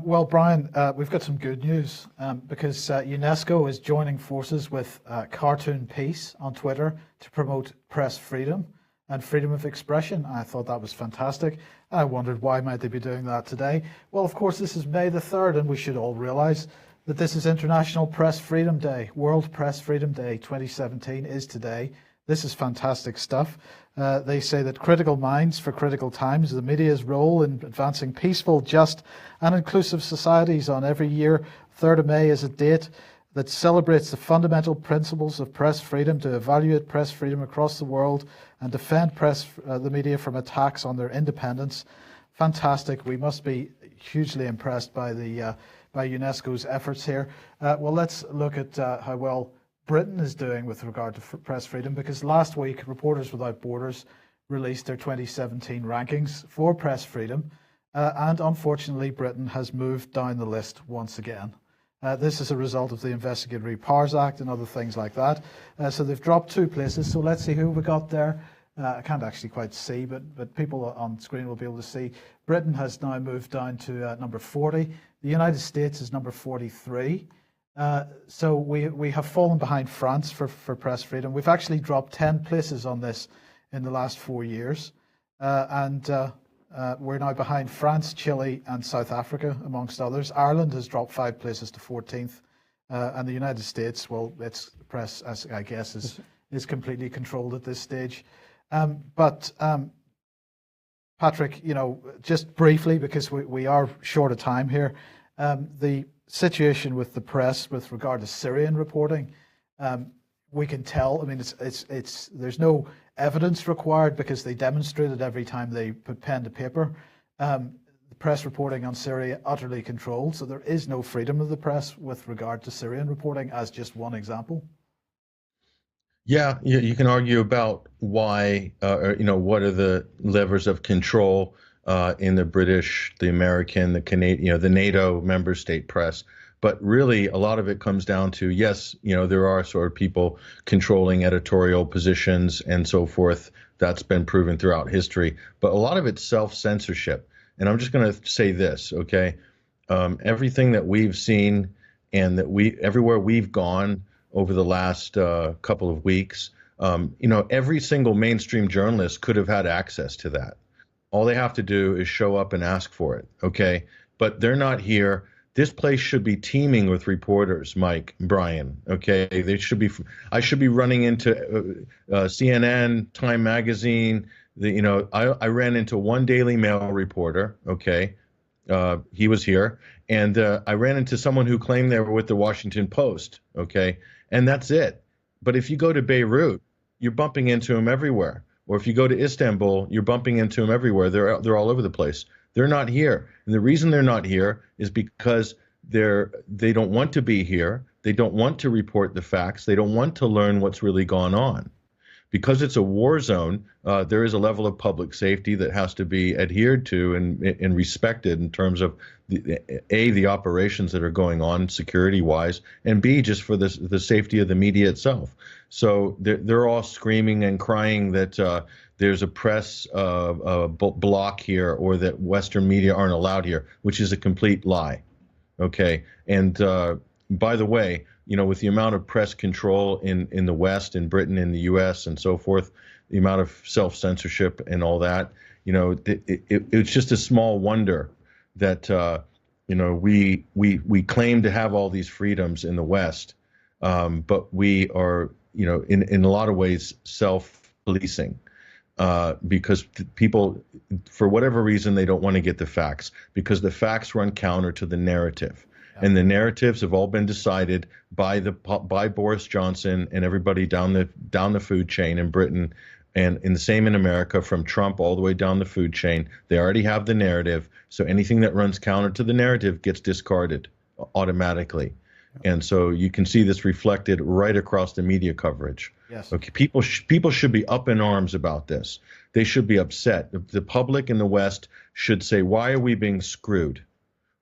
Well, Brian, we've got some good news because UNESCO is joining forces with Cartoon Peace on Twitter to promote press freedom and freedom of expression. I thought that was fantastic. I wondered why might they be doing that today. Well, of course, this is May the 3rd, and we should all realise that this is International Press Freedom Day. World Press Freedom Day 2017 is today. This is fantastic stuff. They say that critical minds for critical times, the media's role in advancing peaceful, just and inclusive societies on every year. 3rd of May is a date that celebrates the fundamental principles of press freedom, to evaluate press freedom across the world and defend the media from attacks on their independence. Fantastic. We must be hugely impressed by by UNESCO's efforts here. Well, let's look at how well Britain is doing with regard to press freedom, because last week Reporters Without Borders released their 2017 rankings for press freedom, and unfortunately Britain has moved down the list once again. This is a result of the Investigatory Powers Act and other things like that. So they've dropped 2 places. So let's see who we got there. I can't actually quite see, but people on screen will be able to see. Britain has now moved down to number 40. The United States is number 43. So we have fallen behind France for press freedom. We've actually dropped 10 places on this in the last 4 years. We're now behind France, Chile and South Africa, amongst others. Ireland has dropped 5 places to 14th. And the United States, well, its press, as I guess, is completely controlled at this stage. But Patrick, just briefly, because we are short of time here, the situation with the press with regard to Syrian reporting, we can tell. I mean, it's there's no evidence required because they demonstrated every time they put pen to paper. The press reporting on Syria utterly controlled, so there is no freedom of the press with regard to Syrian reporting, as just one example. Yeah, you can argue about why, what are the levers of control in the British, the American, the Canadian, the NATO member state press. But really, a lot of it comes down to, yes, there are sort of people controlling editorial positions and so forth. That's been proven throughout history. But a lot of it's self-censorship. And I'm just going to say this, okay? Everything that we've seen and everywhere we've gone over the last couple of weeks, every single mainstream journalist could have had access to that. All they have to do is show up and ask for it, okay? But they're not here. This place should be teeming with reporters, Mike, Brian, okay? I should be running into CNN, Time Magazine. I ran into one Daily Mail reporter, okay? He was here. And I ran into someone who claimed they were with the Washington Post, okay? And that's it. But if you go to Beirut, you're bumping into them everywhere. Or if you go to Istanbul, you're bumping into them everywhere. They're all over the place. They're not here. And the reason they're not here is because they don't want to be here. They don't want to report the facts. They don't want to learn what's really gone on. Because it's a war zone, there is a level of public safety that has to be adhered to and respected in terms of the operations that are going on security-wise, and B, just for the safety of the media itself. So they're all screaming and crying that there's a press block here, or that Western media aren't allowed here, which is a complete lie. Okay, and by the way, with the amount of press control in the West, in Britain, in the U.S., and so forth, the amount of self-censorship and all that, it's just a small wonder that we claim to have all these freedoms in the West, but we are in a lot of ways self-policing. Because people, for whatever reason, they don't want to get the facts, because the facts run counter to the narrative. And the narratives have all been decided by Boris Johnson and everybody down the food chain in Britain, and in the same in America, from Trump all the way down the food chain. They already have the narrative, so anything that runs counter to the narrative gets discarded automatically. And so you can see this reflected right across the media coverage. Yes. Okay, people should be up in arms about this. They should be upset. The public in the West should say, why are we being screwed?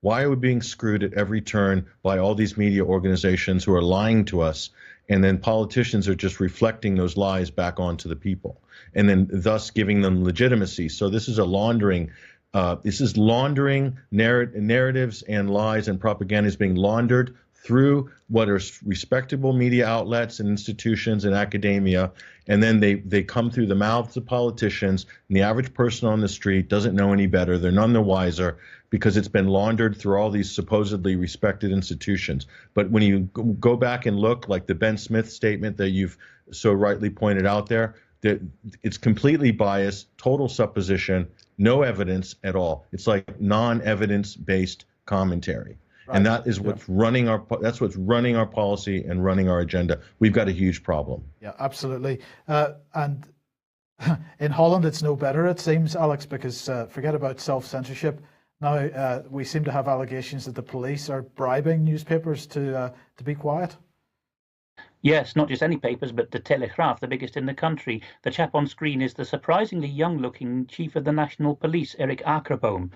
Why are we being screwed at every turn by all these media organizations who are lying to us, and then politicians are just reflecting those lies back onto the people, and then thus giving them legitimacy? So this is a laundering. This is laundering narratives and lies, and propaganda is being laundered through what are respectable media outlets and institutions and academia, and then they come through the mouths of politicians, and the average person on the street doesn't know any better. They're none the wiser, because it's been laundered through all these supposedly respected institutions. But when you go back and look, like the Ben Smith statement that you've so rightly pointed out there, that it's completely biased, total supposition, no evidence at all. It's like non-evidence-based commentary. Right. And that is what's running our policy and running our agenda. We've got a huge problem. Yeah, absolutely. And in Holland, it's no better, it seems, Alex, because forget about self-censorship. Now we seem to have allegations that the police are bribing newspapers to be quiet. Yes, not just any papers, but the Telegraaf, the biggest in the country. The chap on screen is the surprisingly young-looking chief of the National Police, Erik Akerboom.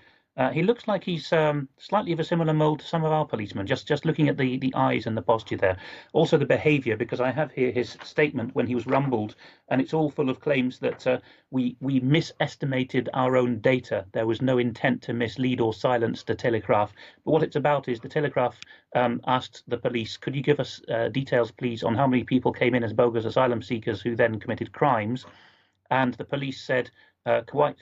He looks like he's slightly of a similar mold to some of our policemen, just looking at the eyes and the posture there. Also the behaviour, because I have here his statement when he was rumbled, and it's all full of claims that we misestimated our own data. There was no intent to mislead or silence the Telegraaf. But what it's about is the Telegraaf asked the police, could you give us details, please, on how many people came in as bogus asylum seekers who then committed crimes? And the police said, quite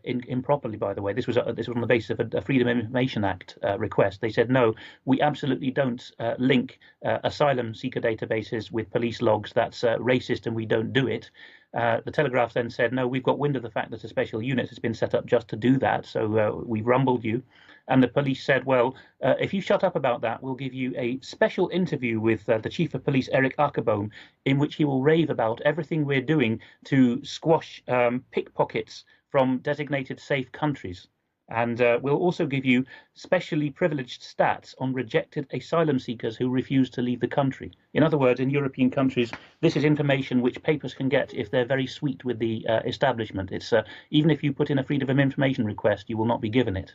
improperly, by the way. This was on the basis of a Freedom of Information Act request. They said, no, we absolutely don't link asylum seeker databases with police logs. That's racist and we don't do it. The Telegraph then said, no, we've got wind of the fact that a special unit has been set up just to do that, so we've rumbled you. And the police said, well, if you shut up about that, we'll give you a special interview with the Chief of Police, Eric Akkerbohm, in which he will rave about everything we're doing to squash pickpockets from designated safe countries. And we'll also give you specially privileged stats on rejected asylum seekers who refuse to leave the country. In other words, in European countries, this is information which papers can get if they're very sweet with the establishment. It's even if you put in a Freedom of Information request, you will not be given it.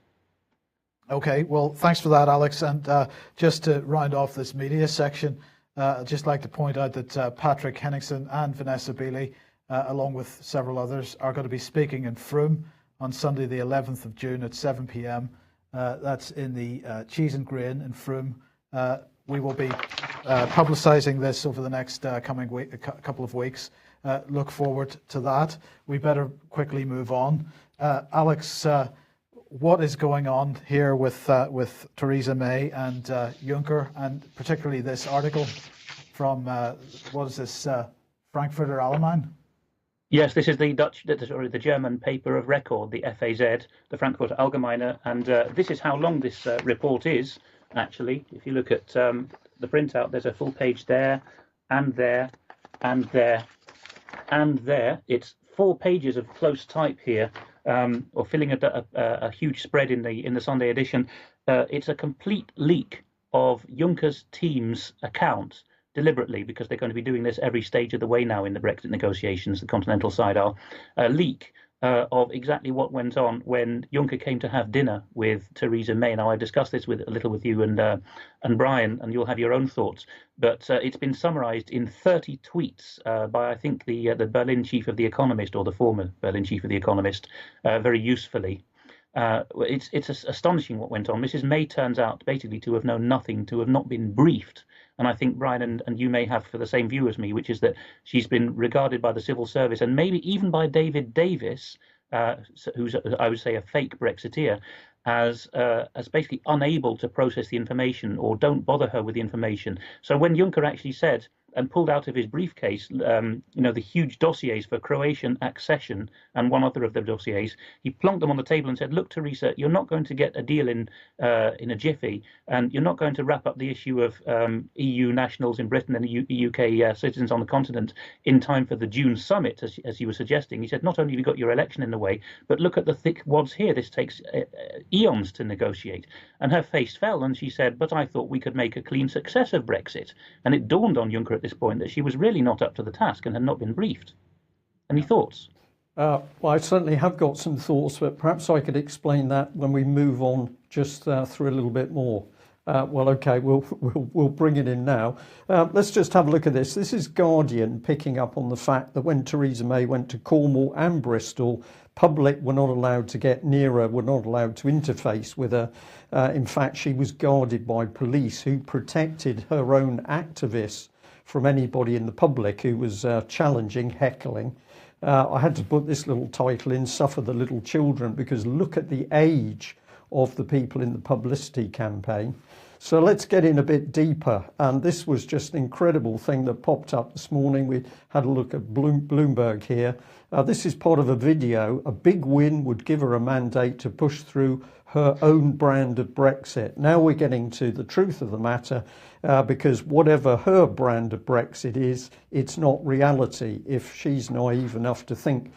Okay, well, thanks for that, Alex. And just to round off this media section, I'd just like to point out that Patrick Henningsen and Vanessa Beeley, along with several others, are going to be speaking in Frome on Sunday, the 11th of June at 7 p.m. That's in the Cheese and Grain in Frome. We will be publicising this over the next coming week, couple of weeks. Look forward to that. We better quickly move on. Alex, what is going on here with Theresa May and Juncker, and particularly this article from what is this, Frankfurter Allgemeine? Yes, this is the German paper of record, the FAZ, the Frankfurter Allgemeine, and this is how long this report is. Actually, if you look at the printout, there's a full page there, and there, and there, and there. It's 4 pages of close type here. Or filling a huge spread in the Sunday edition. It's a complete leak of Juncker's team's account, deliberately, because they're going to be doing this every stage of the way now in the Brexit negotiations, the continental side are, a leak of exactly what went on when Juncker came to have dinner with Theresa May. Now, I've discussed this a little with you and Brian, and you'll have your own thoughts. But it's been summarised in 30 tweets by, I think, the Berlin chief of The Economist, or the former Berlin chief of The Economist, very usefully. It's astonishing what went on. Mrs. May turns out basically to have known nothing, to have not been briefed. And I think Brian and you may have for the same view as me, which is that she's been regarded by the civil service and maybe even by David Davis, who's, I would say, a fake Brexiteer, as basically unable to process the information, or don't bother her with the information. So when Juncker actually said and pulled out of his briefcase, the huge dossiers for Croatian accession and one other of the dossiers, he plonked them on the table and said, "Look, Theresa, you're not going to get a deal in a jiffy, and you're not going to wrap up the issue of EU nationals in Britain and UK citizens on the continent in time for the June summit, as you were suggesting." He said, "Not only have you got your election in the way, but look at the thick wads here. This takes eons to negotiate." And her face fell, and she said, "But I thought we could make a clean success of Brexit." And it dawned on Juncker at this point that she was really not up to the task and had not been briefed. Any thoughts? Well, I certainly have got some thoughts, but perhaps I could explain that when we move on just through a little bit more. Well, okay, we'll bring it in now. Let's just have a look at this. This is Guardian picking up on the fact that when Theresa May went to Cornwall and Bristol, public were not allowed to get near her, were not allowed to interface with her. In fact, she was guarded by police who protected her own activists from anybody in the public who was challenging, heckling. I had to put this little title in, "Suffer the Little Children," because look at the age of the people in the publicity campaign. So let's get in a bit deeper. And this was just an incredible thing that popped up this morning. We had a look at Bloomberg here. This is part of a video. A big win would give her a mandate to push through her own brand of Brexit. Now we're getting to the truth of the matter, because whatever her brand of Brexit is, it's not reality. If she's naive enough to think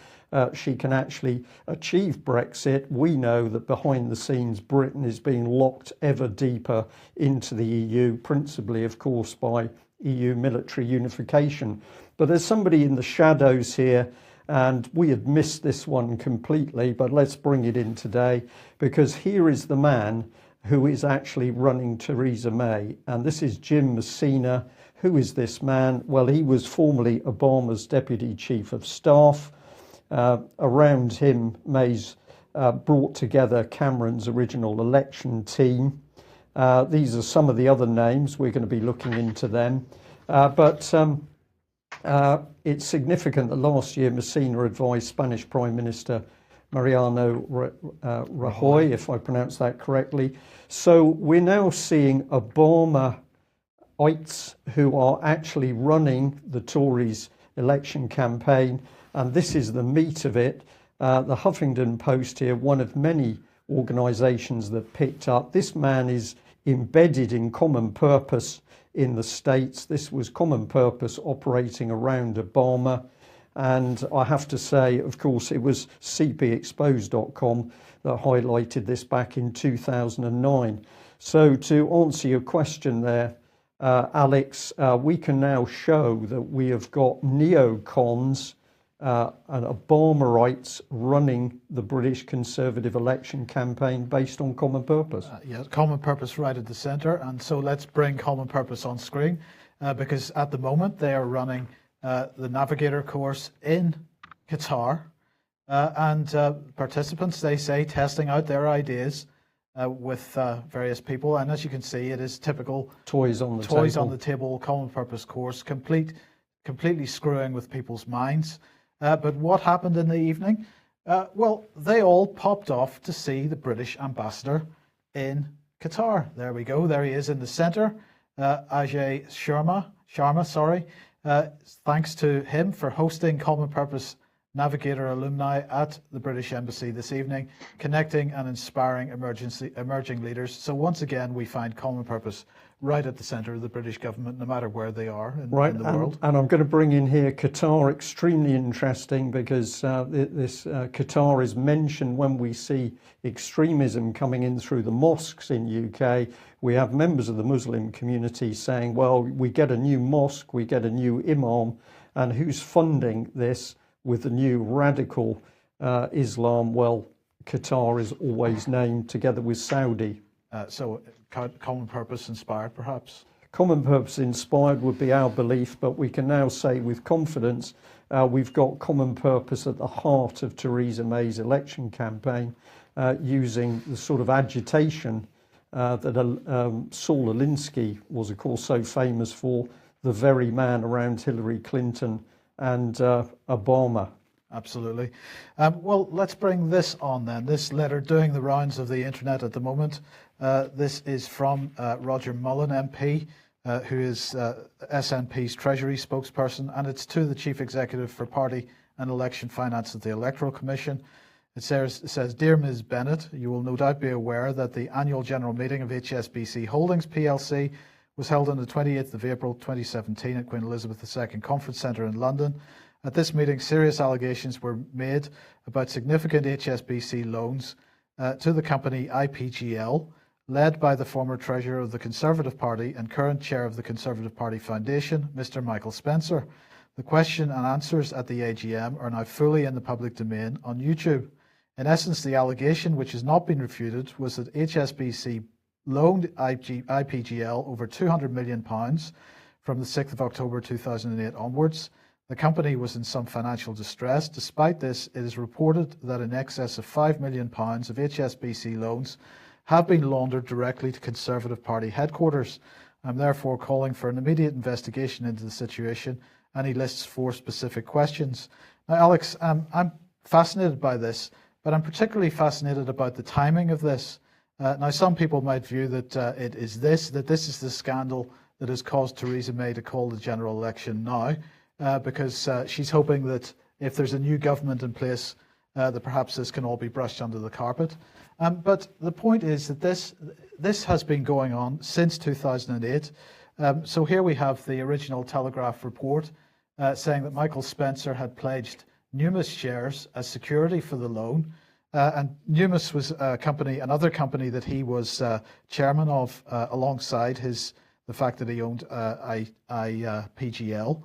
she can actually achieve Brexit, we know that behind the scenes Britain is being locked ever deeper into the EU, principally, of course, by EU military unification. But there's somebody in the shadows here, and we had missed this one completely, but let's bring it in today, because here is the man who is actually running Theresa May. And this is Jim Messina. Who is this man? Well, he was formerly Obama's Deputy Chief of Staff. Around him, May's brought together Cameron's original election team. These are some of the other names. We're going to be looking into them. But it's significant that last year Messina advised Spanish Prime Minister Mariano Rajoy, if I pronounce that correctly. So we're now seeing Obama-ites who are actually running the Tories' election campaign, and this is the meat of it. The Huffington Post here, one of many organisations that picked up. This man is embedded in Common Purpose in the States. This was Common Purpose operating around Obama. And I have to say, of course, it was cpexposed.com that highlighted this back in 2009. So to answer your question there, Alex, we can now show that we have got neocons and Obamaites running the British Conservative election campaign based on Common Purpose. Yes, Common Purpose right at the centre. And so let's bring Common Purpose on screen because at the moment they are running the Navigator course in Qatar. And participants, they say, testing out their ideas with various people. And as you can see, it is typical Toys on the table, Common Purpose course, completely screwing with people's minds. But what happened in the evening? Well, they all popped off to see the British ambassador in Qatar. There we go. There he is in the centre. Ajay Sharma. Thanks to him for hosting Common Purpose Navigator alumni at the British Embassy this evening, connecting and inspiring emerging leaders. So once again, we find Common Purpose right at the centre of the British government, no matter where they are in the world. And I'm going to bring in here Qatar, extremely interesting because Qatar is mentioned when we see extremism coming in through the mosques in UK. We have members of the Muslim community saying, well, we get a new mosque, we get a new imam, and who's funding this with the new radical Islam? Well, Qatar is always named together with Saudi. So Common Purpose inspired, perhaps? Common Purpose inspired would be our belief, but we can now say with confidence we've got Common Purpose at the heart of Theresa May's election campaign, using the sort of agitation that Saul Alinsky was, of course, so famous for, the very man around Hillary Clinton and Obama. Absolutely. Well, let's bring this on then. This letter doing the rounds of the internet at the moment. This is from Roger Mullen MP, who is SNP's Treasury spokesperson, and it's to the Chief Executive for Party and Election Finance at the Electoral Commission. It says, Dear Ms Bennett, you will no doubt be aware that the annual general meeting of HSBC Holdings plc was held on the 28th of April 2017 at Queen Elizabeth II Conference Centre in London. At this meeting, serious allegations were made about significant HSBC loans to the company IPGL, led by the former Treasurer of the Conservative Party and current Chair of the Conservative Party Foundation, Mr Michael Spencer. The question and answers at the AGM are now fully in the public domain on YouTube. In essence, the allegation, which has not been refuted, was that HSBC loaned IPGL over £200 million from the 6th of October 2008 onwards. The company was in some financial distress. Despite this, it is reported that in excess of £5 million of HSBC loans have been laundered directly to Conservative Party headquarters. I'm therefore calling for an immediate investigation into the situation, and he lists 4 specific questions. Now, Alex, I'm fascinated by this, but I'm particularly fascinated about the timing of this. Now, some people might view that this is the scandal that has caused Theresa May to call the general election now, because she's hoping that if there's a new government in place, that perhaps this can all be brushed under the carpet. But the point is that this has been going on since 2008. So here we have the original Telegraph report saying that Michael Spencer had pledged Numis shares as security for the loan. And Numis was another company that he was chairman of, alongside the fact that he owned IPGL.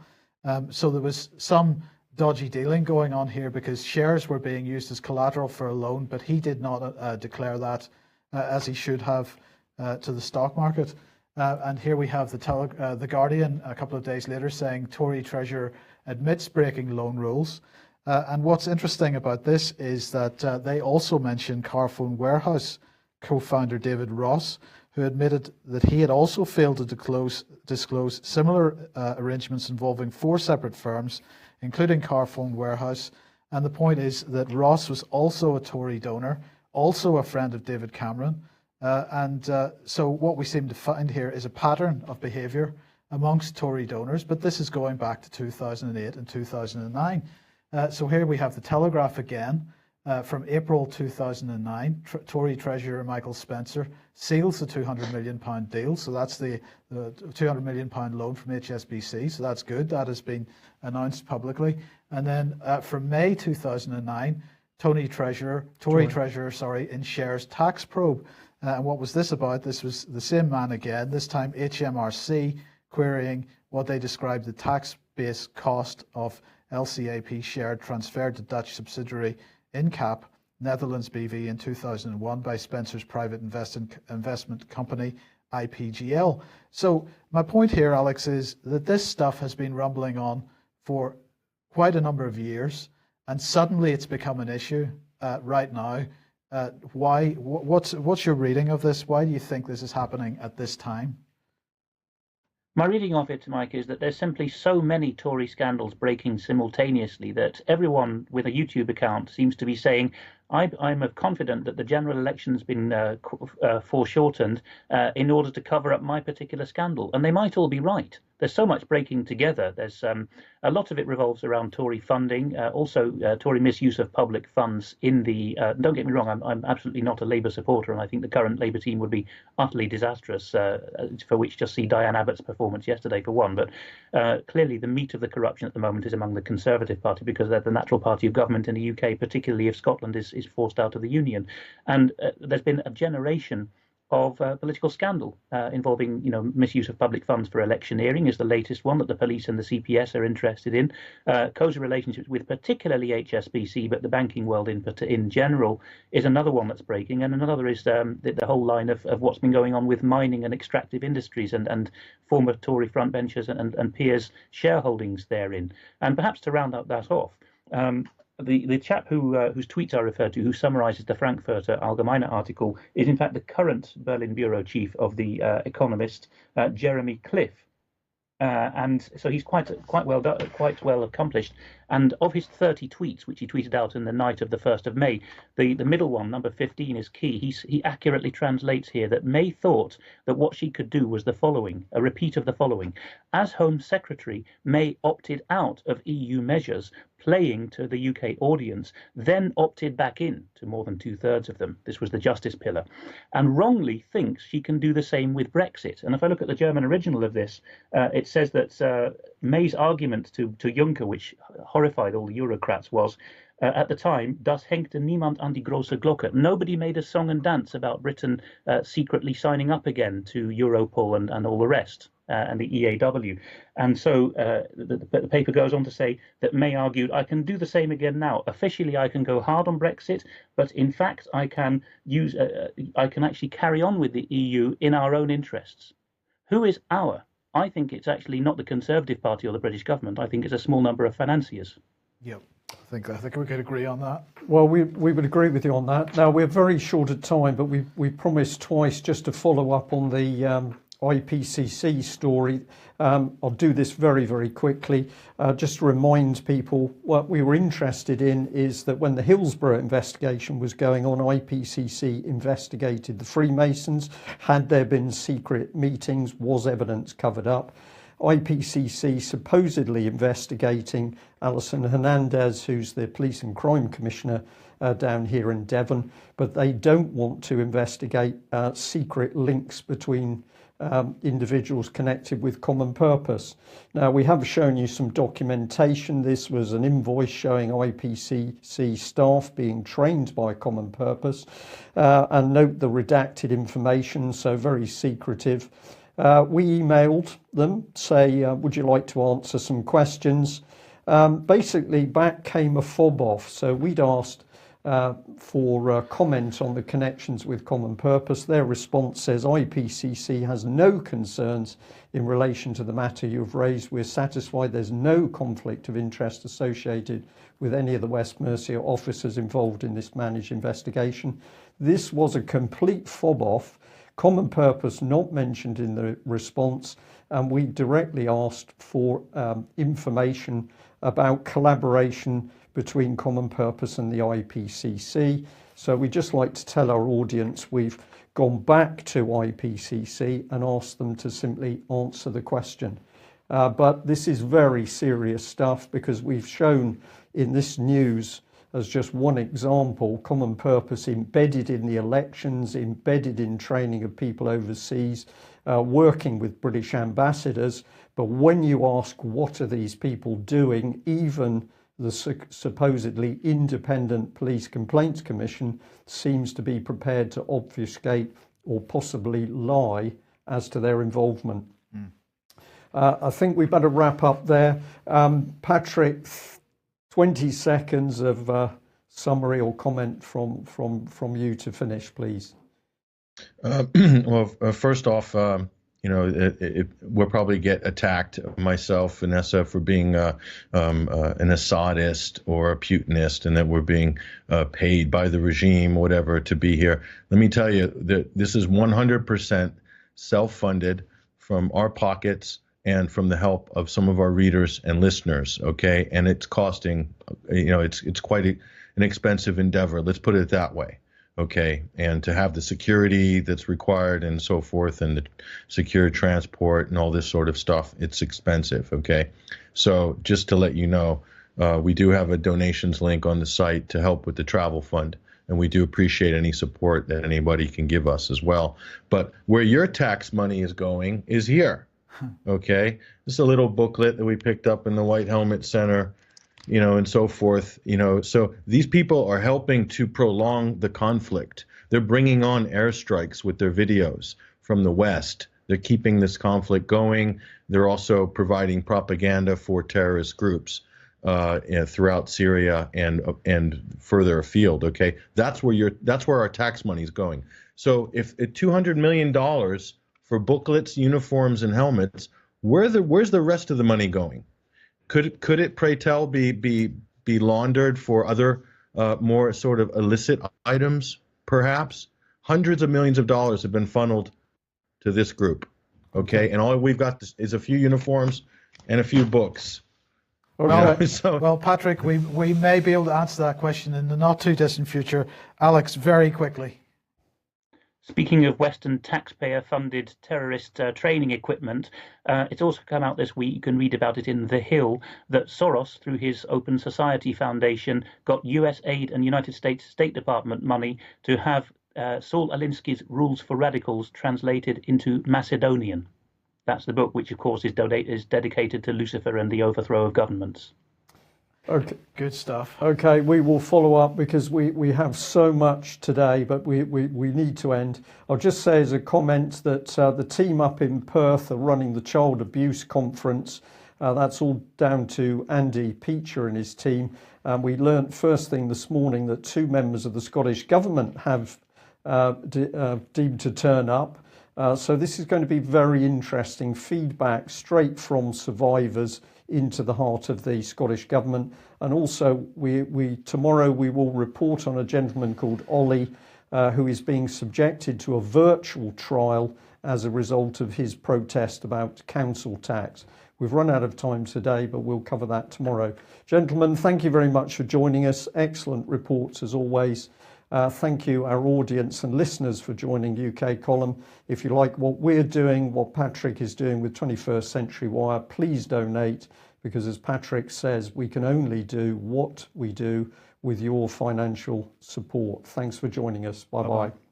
So there was some dodgy dealing going on here because shares were being used as collateral for a loan, but he did not declare that as he should have to the stock market. And here we have the Guardian a couple of days later saying Tory Treasurer admits breaking loan rules. And what's interesting about this is that they also mention Carphone Warehouse co-founder David Ross, who admitted that he had also failed to disclose similar arrangements involving 4 separate firms, including Carphone Warehouse, And the point is that Ross was also a Tory donor, also a friend of David Cameron. So what we seem to find here is a pattern of behaviour amongst Tory donors, but this is going back to 2008 and 2009. So here we have the Telegraph again. From April 2009, Tory Treasurer Michael Spencer seals the £200 million deal. So that's the £200 million loan from HSBC. So that's good. That has been announced publicly. And then from May 2009, Tory Treasurer, in shares tax probe. And what was this about? This was the same man again, this time HMRC, querying what they described the tax base cost of LCAP share transferred to Dutch subsidiary InCap, Netherlands BV in 2001 by Spencer's private investment company, IPGL. So my point here, Alex, is that this stuff has been rumbling on for quite a number of years, and suddenly it's become an issue right now. Why? What's your reading of this? Why do you think this is happening at this time? My reading of it, Mike, is that there's simply so many Tory scandals breaking simultaneously that everyone with a YouTube account seems to be saying, I'm confident that the general election's been foreshortened in order to cover up my particular scandal. And they might all be right. There's so much breaking together. There's a lot of it revolves around Tory funding, also Tory misuse of public funds in the, don't get me wrong, I'm absolutely not a Labour supporter, and I think the current Labour team would be utterly disastrous, for which just see Diane Abbott's performance yesterday for one. But clearly the meat of the corruption at the moment is among the Conservative Party, because they're the natural party of government in the UK, particularly if Scotland is forced out of the Union. And there's been a generation of political scandal involving, misuse of public funds for electioneering is the latest one that the police and the CPS are interested in. Cosy relationships with particularly HSBC, but the banking world in general is another one that's breaking. And another is the whole line of what's been going on with mining and extractive industries and former Tory frontbenchers and peers' shareholdings therein. And perhaps to round out that off, the chap whose tweets I referred to, who summarises the Frankfurter Allgemeine article, is in fact the current Berlin bureau chief of the Economist, Jeremy Cliff. And so he's quite well accomplished. And of his 30 tweets, which he tweeted out in the night of the 1st of May, the middle one, number 15, is key. He accurately translates here that May thought that what she could do was the following, a repeat of the following. As Home Secretary, May opted out of EU measures playing to the UK audience, then opted back in to more than 2/3 of them. This was the justice pillar, and wrongly thinks she can do the same with Brexit. And if I look at the German original of this, it says that May's argument to Juncker, which horrified all the Eurocrats, was at the time, das hängte niemand an die große Glocke. Nobody made a song and dance about Britain secretly signing up again to Europol and all the rest. And the EAW. And so the paper goes on to say that May argued, I can do the same again now. Officially, I can go hard on Brexit, but in fact, I can actually carry on with the EU in our own interests. Who is our? I think it's actually not the Conservative Party or the British government. I think it's a small number of financiers. Yep. I think we could agree on that. Well, we would agree with you on that. Now, we're very short of time, but we promised twice just to follow up on the IPCC story. I'll do this very, very quickly. Just to remind people, what we were interested in is that when the Hillsborough investigation was going on, IPCC investigated the Freemasons. Had there been secret meetings? Was evidence covered up? IPCC supposedly investigating Alison Hernandez, who's the Police and Crime Commissioner down here in Devon, but they don't want to investigate secret links between individuals connected with Common Purpose. Now, we have shown you some documentation. This was an invoice showing IPCC staff being trained by Common Purpose, and note the redacted information, so very secretive. We emailed them, say, would you like to answer some questions? Basically, back came a fob off. So we'd asked for comment on the connections with Common Purpose. Their response says IPCC has no concerns in relation to the matter you've raised. We're satisfied there's no conflict of interest associated with any of the West Mercia officers involved in this managed investigation. This was a complete fob off. Common Purpose not mentioned in the response, and we directly asked for information about collaboration between Common Purpose and the IPCC. So we'd just like to tell our audience we've gone back to IPCC and asked them to simply answer the question. But this is very serious stuff, because we've shown in this news, as just one example, Common Purpose embedded in the elections, embedded in training of people overseas, working with British ambassadors. But when you ask what are these people doing, even the supposedly independent Police Complaints Commission seems to be prepared to obfuscate or possibly lie as to their involvement. I think we better wrap up there. Patrick, 20 seconds of summary or comment from you to finish, please. Well, first off, we'll probably get attacked, myself, Vanessa, for being an Assadist or a Putinist, and that we're being paid by the regime, whatever, to be here. Let me tell you that this is 100% self-funded from our pockets and from the help of some of our readers and listeners, okay? And it's costing, it's quite an expensive endeavor. Let's put it that way. Okay, and to have the security that's required and so forth, and the secure transport and all this sort of stuff, it's expensive. Okay, so just to let you know, we do have a donations link on the site to help with the travel fund, and we do appreciate any support that anybody can give us as well. But where your tax money is going is here. Okay, this is a little booklet that we picked up in the White Helmet Center, and so forth, so these people are helping to prolong the conflict. They're bringing on airstrikes with their videos from the West. They're keeping this conflict going. They're also providing propaganda for terrorist groups throughout Syria and further afield. Okay, that's where our tax money is going. So if $200 million for booklets, uniforms, and helmets, where's the rest of the money going? Could it, pray tell, be laundered for other more sort of illicit items, perhaps? Hundreds of millions of dollars have been funneled to this group, okay? And all we've got is a few uniforms and a few books. Okay. Well, Patrick, we may be able to answer that question in the not too distant future. Alex, very quickly. Speaking of Western taxpayer-funded terrorist training equipment, it's also come out this week, you can read about it in The Hill, that Soros, through his Open Society Foundation, got US aid and United States State Department money to have Saul Alinsky's Rules for Radicals translated into Macedonian. That's the book, which of course is dedicated to Lucifer and the overthrow of governments. Okay. Good stuff. Okay, we will follow up because we have so much today, but we need to end. I'll just say as a comment that the team up in Perth are running the Child Abuse Conference. That's all down to Andy Peacher and his team. We learnt first thing this morning that 2 members of the Scottish Government have deemed to turn up. So this is going to be very interesting feedback straight from survivors into the heart of the Scottish Government. And also tomorrow we will report on a gentleman called Ollie who is being subjected to a virtual trial as a result of his protest about council tax. We've run out of time today, but we'll cover that tomorrow. Gentlemen, thank you very much for joining us. Excellent reports as always. Thank you, our audience and listeners, for joining UK Column. If you like what we're doing, what Patrick is doing with 21st Century Wire, please donate, because as Patrick says, we can only do what we do with your financial support. Thanks for joining us. Bye-bye.